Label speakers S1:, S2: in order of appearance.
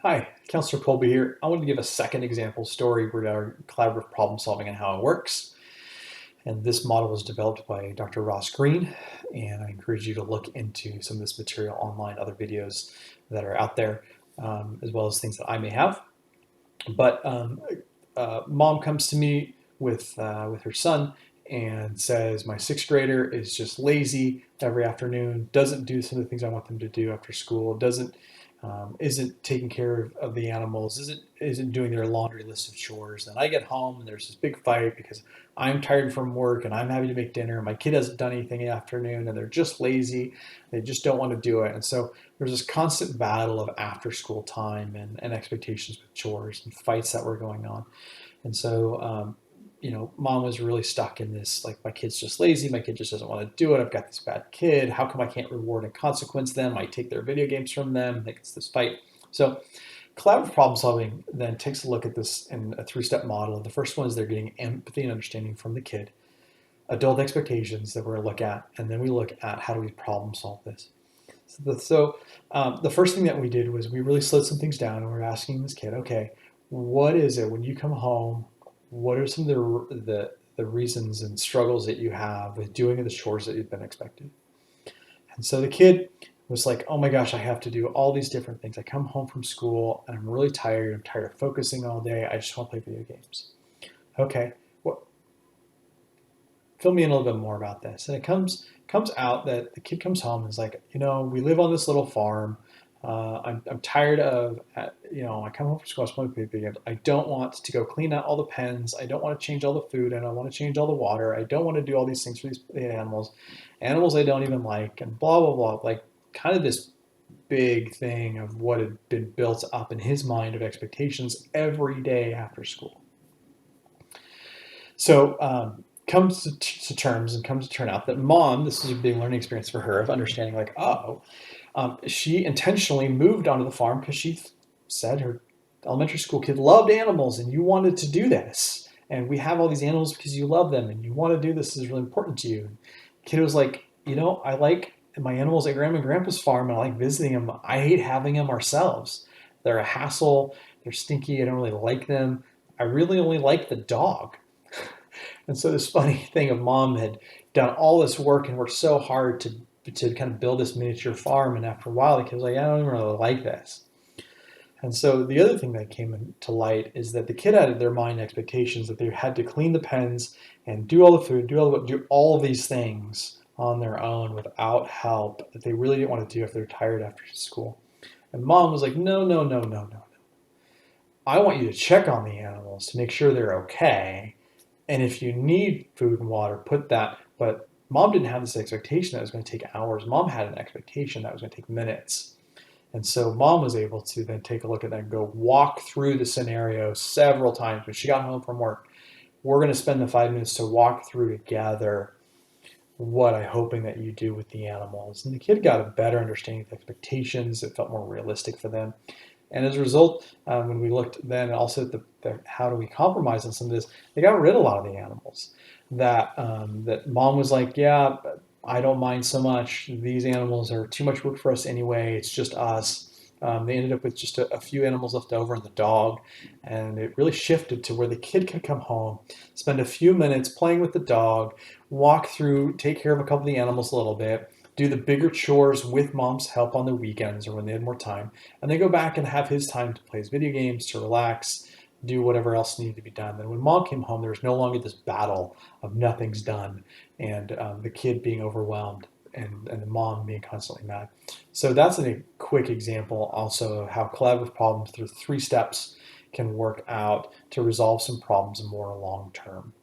S1: Hi, Counselor Colby here. I wanted to give a second example story regarding collaborative problem solving and how it works. And this model was developed by Dr. Ross Green, and I encourage you to look into some of this material online, other videos that are out there, as well as things that I may have. But mom comes to me with her son and says, my sixth grader is just lazy every afternoon, doesn't do some of the things I want them to do after school, doesn't isn't taking care of the animals, isn't doing their laundry list of chores. And I get home and there's this big fight because I'm tired from work and I'm having to make dinner. My kid hasn't done anything in the afternoon and they're just lazy. They just don't want to do it. And so there's this constant battle of after school time and expectations with chores and fights that were going on. And so, mom was really stuck in this, like, my kid's just lazy. My kid just doesn't want to do it. I've got this bad kid. How come I can't reward and consequence them? I take their video games from them. Like, it's this fight. So collaborative problem solving then takes a look at this in a three-step model. The first one is they're getting empathy and understanding from the kid, adult expectations that we're going to look at, and then we look at how do we problem solve this. So the first thing that we did was we really slowed some things down, and we were asking this kid, okay, what is it when you come home? What are some of the reasons and struggles that you have with doing the chores that you've been expected? And so the kid was like, oh my gosh, I have to do all these different things. I come home from school and I'm really tired. I'm tired of focusing all day. I just want to play video games. Okay, well, fill me in a little bit more about this. And it comes out that the kid comes home and is like, we live on this little farm. I'm tired of, I come home from school, I want to play video games. I don't want to go clean out all the pens. I don't want to change all the food. I don't want to change all the water. I don't want to do all these things for these animals I don't even like, and blah, blah, blah. Like, kind of this big thing of what had been built up in his mind of expectations every day after school. So, comes to terms and comes to turn out that mom, this is a big learning experience for her of understanding, like, she intentionally moved onto the farm because she said her elementary school kid loved animals and you wanted to do this. And we have all these animals because you love them and you want to do this. This is really important to you. And the kid was like, I like my animals at Grandma and Grandpa's farm and I like visiting them. I hate having them ourselves. They're a hassle. They're stinky. I don't really like them. I really only like the dog. And so this funny thing of mom had done all this work and worked so hard to kind of build this miniature farm. And after a while, the kid was like, I don't even really like this. And so the other thing that came into light is that the kid had in their mind expectations that they had to clean the pens and do all the food, do all of these things on their own without help that they really didn't want to do if they're tired after school. And mom was like, no, no, no, no, no. I want you to check on the animals to make sure they're okay. And if you need food and water, put that. But mom didn't have this expectation that it was going to take hours. Mom had an expectation that it was going to take minutes. And so mom was able to then take a look at that and go walk through the scenario several times. When she got home from work, we're going to spend the 5 minutes to walk through together what I'm hoping that you do with the animals. And the kid got a better understanding of expectations. It felt more realistic for them. And as a result, when we looked then also at the how do we compromise on some of this, they got rid of a lot of the animals that that mom was like, yeah, I don't mind so much. These animals are too much work for us anyway. It's just us. They ended up with just a few animals left over and the dog. And it really shifted to where the kid could come home, spend a few minutes playing with the dog, walk through, take care of a couple of the animals a little bit, do the bigger chores with mom's help on the weekends or when they had more time, and then go back and have his time to play his video games, to relax, do whatever else needed to be done. Then when mom came home, there was no longer this battle of nothing's done and the kid being overwhelmed and the mom being constantly mad. So that's a quick example also of how collaborative problems through 3 steps can work out to resolve some problems more long term.